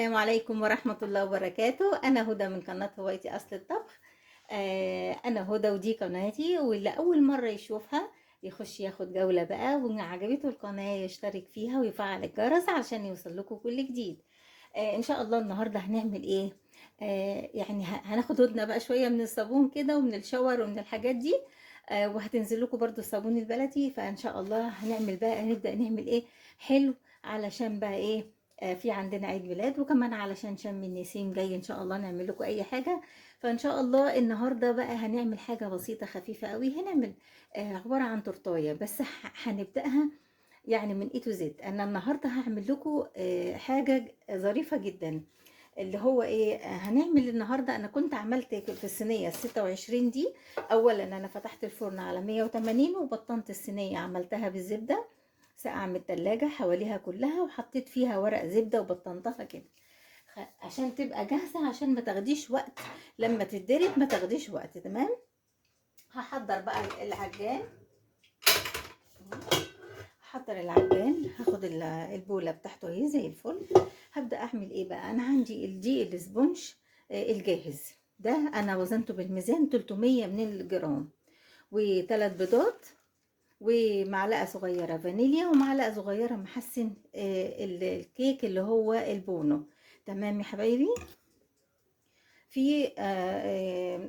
السلام عليكم ورحمة الله وبركاته. أنا هدى من قناة هوايتي أصل الطبخ. أنا هدى ودي قناتي، واللي أول مرة يشوفها يخش ياخد جولة بقى، وإن عجبته القناة يشترك فيها ويفعل الجرس علشان يوصل لكم كل جديد. إن شاء الله النهاردة هنعمل إيه؟ يعني هناخد هدنة بقى شوية من الصابون كده ومن الشاور ومن الحاجات دي. وهتنزل لكم برضو الصابون البلدي. فإن شاء الله هنبدأ نعمل إيه حلو، علشان بقى إيه، في عندنا عيد ميلاد، وكمان علشان شم النسيم جاي ان شاء الله نعمل لكم اي حاجه. فان شاء الله النهارده بقى هنعمل حاجه بسيطه خفيفه قوي. هنعمل عباره عن تورتايه، بس هنبداها يعني من اي تو زد. انا النهارده هعمل لكم حاجه ظريفه جدا، اللي هو ايه، هنعمل النهارده. انا كنت عملت في الصينيه ال 26 دي. اولا انا فتحت الفرن على 180 وبطنت الصينيه، عملتها بالزبده ساقعة من التلاجة حواليها كلها، وحطيت فيها ورق زبدة وبطنتها كده عشان تبقى جاهزة، عشان ما تاخديش وقت لما تتضرب، ما تاخديش وقت. تمام. هحضر بقى العجان. هحضر العجان، هاخد البولة بتاعته اهي زي الفل. هبدأ اعمل ايه بقى. انا عندي الدقيق الاسبونج الجاهز ده، انا وزنته بالميزان 300 من الجرام، وثلاث بيضات، ومعلقه صغيره فانيليا، ومعلقه صغيره محسن الكيك اللي هو البونو. تمام يا حبايبي. في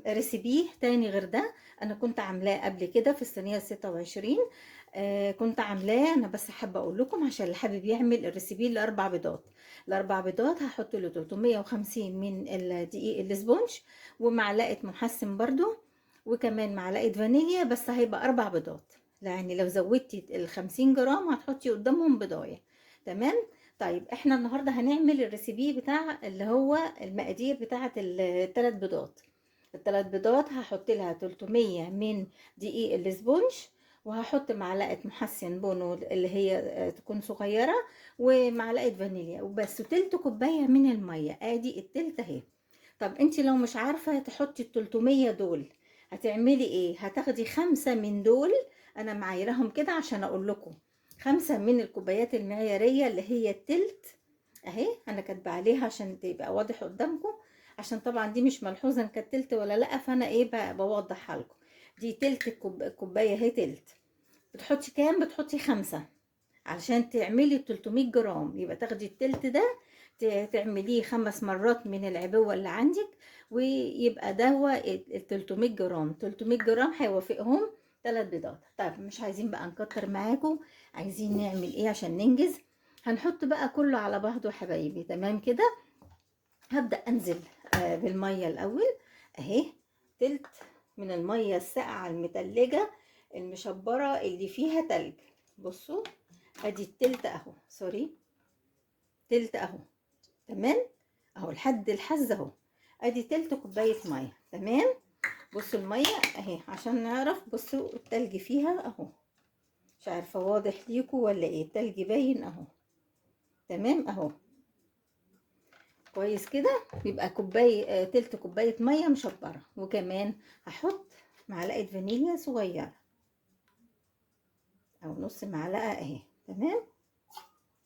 ريسيبيه تاني غير ده، انا كنت عاملاه قبل كده في الصينيه 26. كنت عاملاه انا، بس حابه اقول لكم عشان اللي حابب يعمل الريسيبيه الاربع بيضات. الاربع بيضات هحط له 350 من الدقيق الاسبونج، ومعلقه محسن برضو، وكمان معلقه فانيليا، بس هيبقى اربع بيضات. يعني لو زودتي ال50 جرام هتحطي قدامهم بضايه. تمام. طيب احنا النهارده هنعمل الريسيبي بتاع اللي هو المقادير بتاعه الثلاث بيضات. الثلاث بيضات هحط لها 300 من دقيق الاسبونج، وهحط معلقه محسن بونو اللي هي تكون صغيره، ومعلقه فانيليا وبس، وتلت كوبايه من الميه. ادي التلت اهي. طب انت لو مش عارفه تحطي ال 300 دول هتعملي ايه؟ هتاخدي خمسة من دول، انا معايرهم كده عشان اقول لكم. خمسة من الكوبايات المعيارية اللي هي التلت اهي، انا كاتبه عليها عشان تبقى واضح قدامكم، عشان طبعا دي مش ملحوظه ان كانت تلت ولا لا، فانا ايه بوضحها لكم. دي تلت الكوبايه اهي تلت. بتحطي كام؟ بتحطي خمسة علشان تعملي 300 جرام، يبقى تاخدي التلت ده تعمليه 5 مرات من العبوة اللي عندك، ويبقى ده هو ال 300 جرام. 300 جرام هيوافقهم 3 بيضات. طيب مش عايزين بقى نكتر معاكم، عايزين نعمل ايه عشان ننجز. هنحط بقى كله على بعضه يا حبايبي. تمام كده. هبدأ انزل بالمية الاول اهي، تلت من المية الساقعة المتلجة المشبرة اللي فيها تلج. بصوا، ادي التلت اهو، سوري، تلت اهو. تمام. اهو لحد الحز اهو، ادي تلت كوبايه ميه. تمام. بصوا الميه اهي عشان نعرف. بصوا التلج فيها اهو، مش عارفه واضح ليكوا ولا ايه، التلج باين اهو. تمام اهو، كويس كده. يبقى كوبايه تلت كوبايه ميه مشبره، وكمان هحط معلقه فانيليا صغيره او نص معلقه اهي. تمام.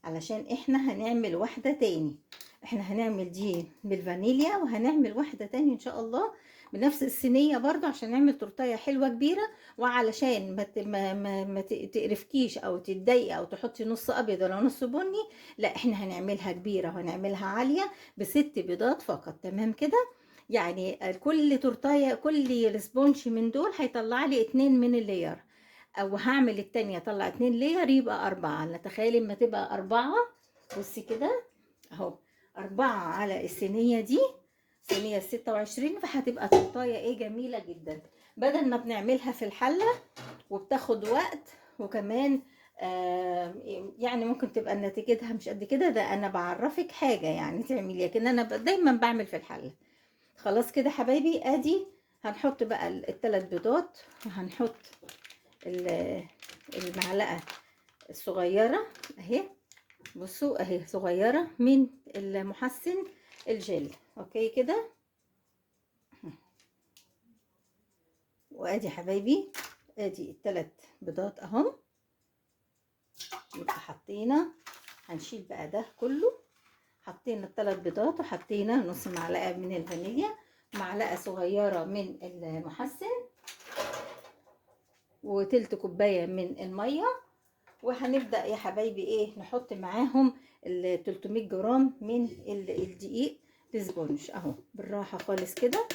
علشان احنا هنعمل واحدة تاني، احنا هنعمل دي بالفانيليا، وهنعمل واحدة تاني ان شاء الله بنفس الصينية برضو، عشان نعمل تورتاية حلوة كبيرة. وعلشان ما تقرفكيش او تتضايقي او تحطي نص ابيض ولا نص بني، لا احنا هنعملها كبيرة وهنعملها عالية ب6 بيضات فقط. تمام كده. يعني كل تورتاية، كل سبونج من دول هيطلع لي 2 من اللير، او هعمل التانية اطلع 2 لير يبقى 4. نتخيل اما تبقى 4. بصي كده اهو، 4 على الصينية دي، صينية 26، فهتبقى تورتاية ايه جميلة جدا، بدل ما بنعملها في الحلة وبتاخد وقت. وكمان يعني ممكن تبقى نتيجتها مش قد كده. ده انا بعرفك حاجة يعني تعملي، لكن انا دايما بعمل في الحلة. خلاص كده حبايبي. ادي هنحط بقى ال3 بيضات، وهنحط المعلقة الصغيرة اهي. بصوا اهي صغيرة من المحسن الجل. اوكي كده. وادي حبايبي، ادي ال3 بيضات اهم. يبقى حطينا، هنشيل بقى ده كله، حطينا الثلاث بيضات وحطينا نص معلقه من الفانيليا، معلقه صغيره من المحسن، وتلت كوبايه من الميه. وهنبدا يا حبايبي ايه نحط معاهم ال 300 جرام من الدقيق الاسبونج اهو بالراحه خالص كده.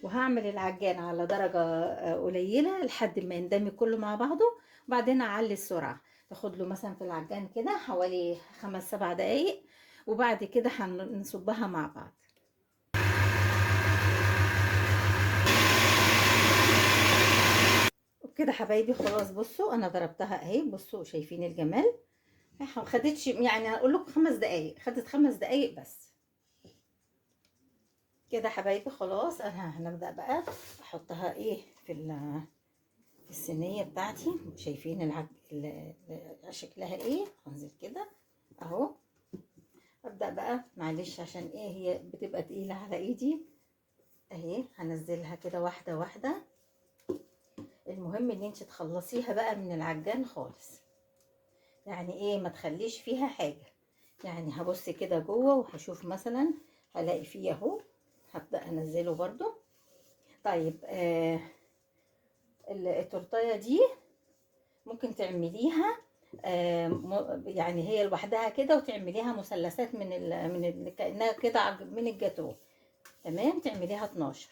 وهعمل العجان على درجه قليله لحد ما يندمج كله مع بعضه، وبعدين اعلي السرعه. تاخد له مثلا في العجان كده حوالي 5-7 دقايق، وبعد كده هنصبها مع بعض. وبكده حبايبي خلاص بصوا انا ضربتها اهي، بصوا شايفين الجمال. ما خدتش يعني هقول لكم 5 دقايق، خدت 5 دقايق بس. كده حبايبي خلاص انا هنبدأ بقى احطها ايه في الصينية بتاعتي. شايفين شكلها ايه، انزل كده اهو. ابدأ بقى معلش عشان ايه هي بتبقى تقيلة على ايدي اهي. هنزلها كده واحدة واحدة. المهم ان انت تخلصيها بقى من العجان خالص، يعني ايه ما تخليش فيها حاجة. يعني هبص كده جوه وهشوف مثلا هلاقي فيه اهو، هبدأ انزله برضو. طيب التورتايه دي ممكن تعمليها يعني هي لوحدها كده، وتعمليها مثلثات كأنها كده من الجاتو. تمام، تعمليها 12.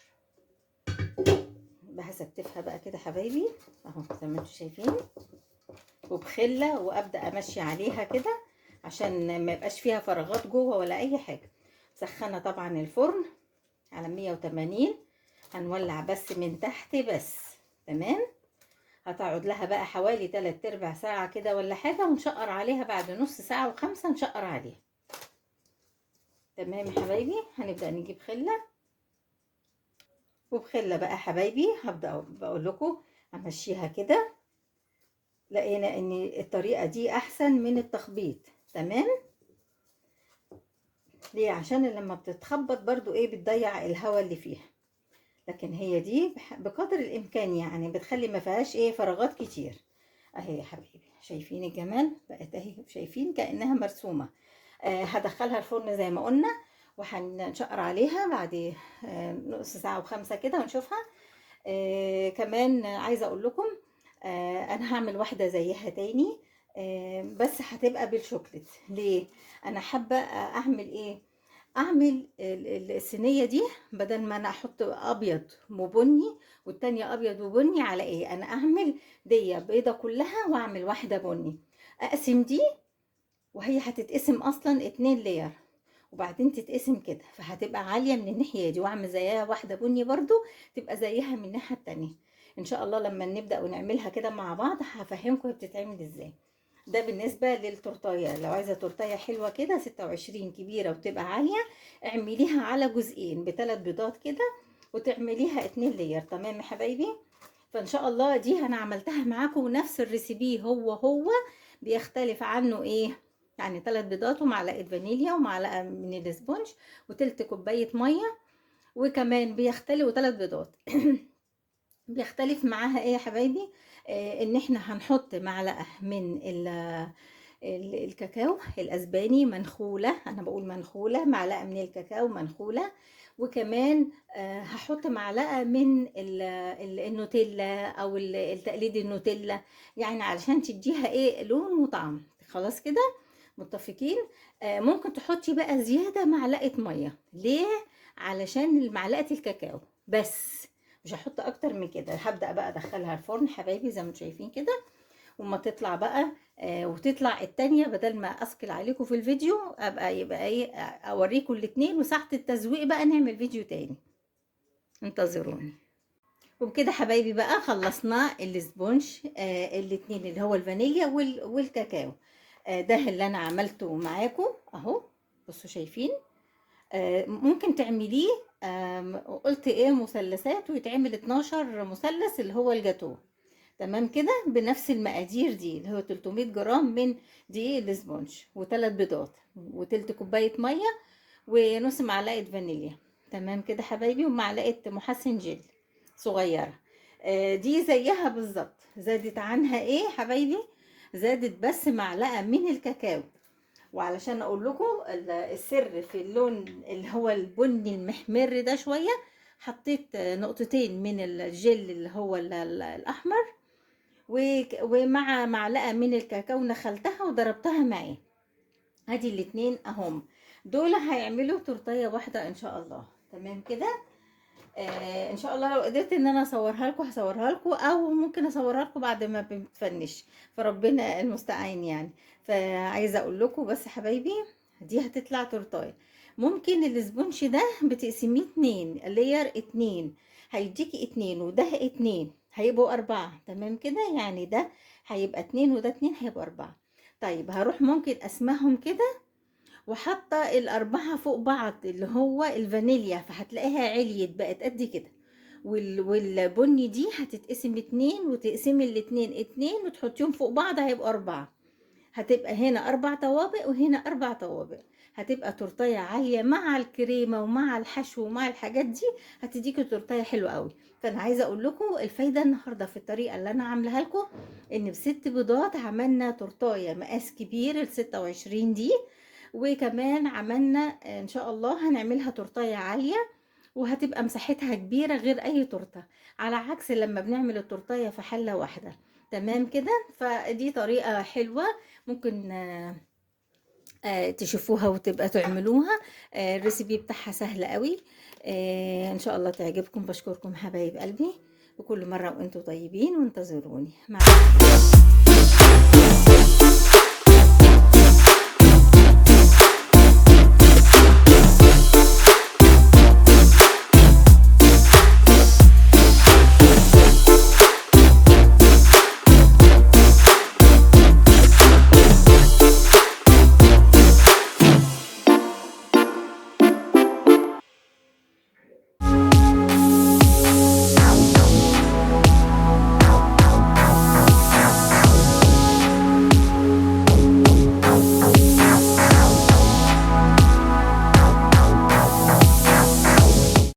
هستفها بقى كده حبايبي اهو زي ما انتم شايفين، وبخله، وابدا امشي عليها كده عشان ما يبقاش فيها فراغات جوه ولا اي حاجه. سخنه طبعا الفرن على 180، هنولع بس من تحت بس. تمام، هتقعد لها بقى حوالي 3/4 ساعة كده ولا حاجة، ونشقر عليها بعد نص ساعة و5 نشقر عليها. تمام يا حبايبي، هنبدأ نجيب خلة، وبخلة بقى حبايبي هبدأ بقول لكم امشيها كده. لقينا ان الطريقة دي احسن من التخبيط. تمام، ليه؟ عشان لما بتتخبط برضو ايه بتضيع الهواء اللي فيها، لكن هي دي بقدر الامكان يعني بتخلي ما فيهاش ايه فراغات كتير. اهي يا حبايبي شايفين الجمال بقت اهي، شايفين كأنها مرسومة. هدخلها الفرن زي ما قلنا، وهنشقر عليها بعد نص ساعة و5 كده ونشوفها. كمان عايزة اقول لكم انا هعمل واحدة زيها تاني، بس هتبقى بالشوكليت. ليه؟ انا حابة اعمل ايه، اعمل الصينيه دي بدل ما انا احط ابيض وبني والتانية ابيض وبني على ايه، انا اعمل دي بيضه كلها واعمل واحده بني، اقسم دي وهي هتتقسم اصلا 2 لير، وبعدين تتقسم كده فهتبقى عاليه من الناحيه دي، واعمل زيها واحده بني برضو تبقى زيها من الناحيه التانية. ان شاء الله لما نبدا ونعملها كده مع بعض هفهمكم هي بتتعمل ازاي. ده بالنسبة للتورتاية. لو عايزة تورتاية حلوة كده 26 كبيرة وتبقى عالية، اعمليها على جزئين ب3 بيضات كده، وتعمليها 2 لير. تمام يا حبايبي، فان شاء الله دي انا عملتها معاكم نفس الريسيبي هو بيختلف عنه ايه، يعني 3 بيضات ومعلقة فانيليا ومعلقة من الاسبونج وتلت كوباية مية، وكمان بيختلف و3 بيضات بيختلف معاها ايه يا حبايبي، ان احنا هنحط معلقة من الكاكاو الاسباني منخولة، انا بقول منخولة، معلقة من الكاكاو منخولة، وكمان هحط معلقة من النوتيلا او التقليد النوتيلا، يعني علشان تديها ايه لون وطعم. خلاص كده متفقين. ممكن تحطي بقى زيادة معلقة مية. ليه؟ علشان معلقة الكاكاو بس، مش هحط اكتر من كده. هبدأ بقى ادخلها الفرن حبايبي زي ما انتم شايفين كده، وما تطلع بقى وتطلع التانية، بدل ما اثقل عليكم في الفيديو يبقى ايه اوريكم الاتنين، وساعة التزويق بقى نعمل فيديو تاني. انتظروني. وبكده حبايبي بقى خلصنا الاسبونج الاتنين اللي هو الفانيليا والكاكاو. ده اللي انا عملته معاكم اهو. بصوا شايفين، ممكن تعمليه قلت ايه مثلثات، ويتعمل 12 مثلث اللي هو الجاتو. تمام كده بنفس المقادير دي اللي هو 300 جرام من دقيق الاسبونج وثلاث بيضات وتلت كوبايه ميه ونص معلقه فانيليا. تمام كده حبايبي، ومعلقه محسن جل صغيره. دي زيها بالظبط، زادت عنها ايه حبايبي، زادت بس معلقه من الكاكاو، وعلشان اقول لكم السر في اللون اللي هو البني المحمر ده شويه، حطيت نقطتين من الجل اللي هو الاحمر، ومع معلقه من الكاكاو نخلتها وضربتها معاه. ادي الاتنين اهم، دول هيعملوا تورتيه واحده ان شاء الله. تمام كده. ان شاء الله لو قدرت ان انا اصورها لكم هصورها لكم، او ممكن اصورها لكم بعد ما بتفنش، فربنا المستعان يعني. فعايزه اقول لكم بس حبايبي، دي هتطلع تورتايه. ممكن الاسبونش ده بتقسميه اتنين، لاير اتنين، هيديكي اتنين وده اتنين، هيبقوا اربعة. تمام كده، يعني ده هيبقى اتنين وده اتنين، هيبقوا اربعة. طيب هروح ممكن اسمهم كده وحاطه الاربعه فوق بعض اللي هو الفانيليا، فهتلاقيها عليت بقت قد كده. والبني دي هتتقسم اتنين، وتقسمي الاتنين اتنين وتحطيهم فوق بعض، هيبقوا اربعة. هتبقى هنا اربع طوابق وهنا اربع طوابق، هتبقى تورتيه عاليه مع الكريمه ومع الحشو ومع الحاجات دي، هتديكي تورتيه حلوه قوي. فانا عايزه اقول لكم الفايده النهارده في الطريقه اللي انا عاملاها لكم، ان بست بيضات عملنا تورتيه مقاس كبير ال 26 دي، وكمان عملنا ان شاء الله هنعملها تورتيه عاليه، وهتبقى مساحتها كبيره غير اي تورته، على عكس لما بنعمل التورتيه في حله واحده. تمام كده. فدي طريقه حلوه، ممكن تشوفوها وتبقى تعملوها. الريسيبي بتاعها سهل قوي. ان شاء الله تعجبكم. بشكركم حبايب قلبي، وكل مره وانتم طيبين، وانتظروني مع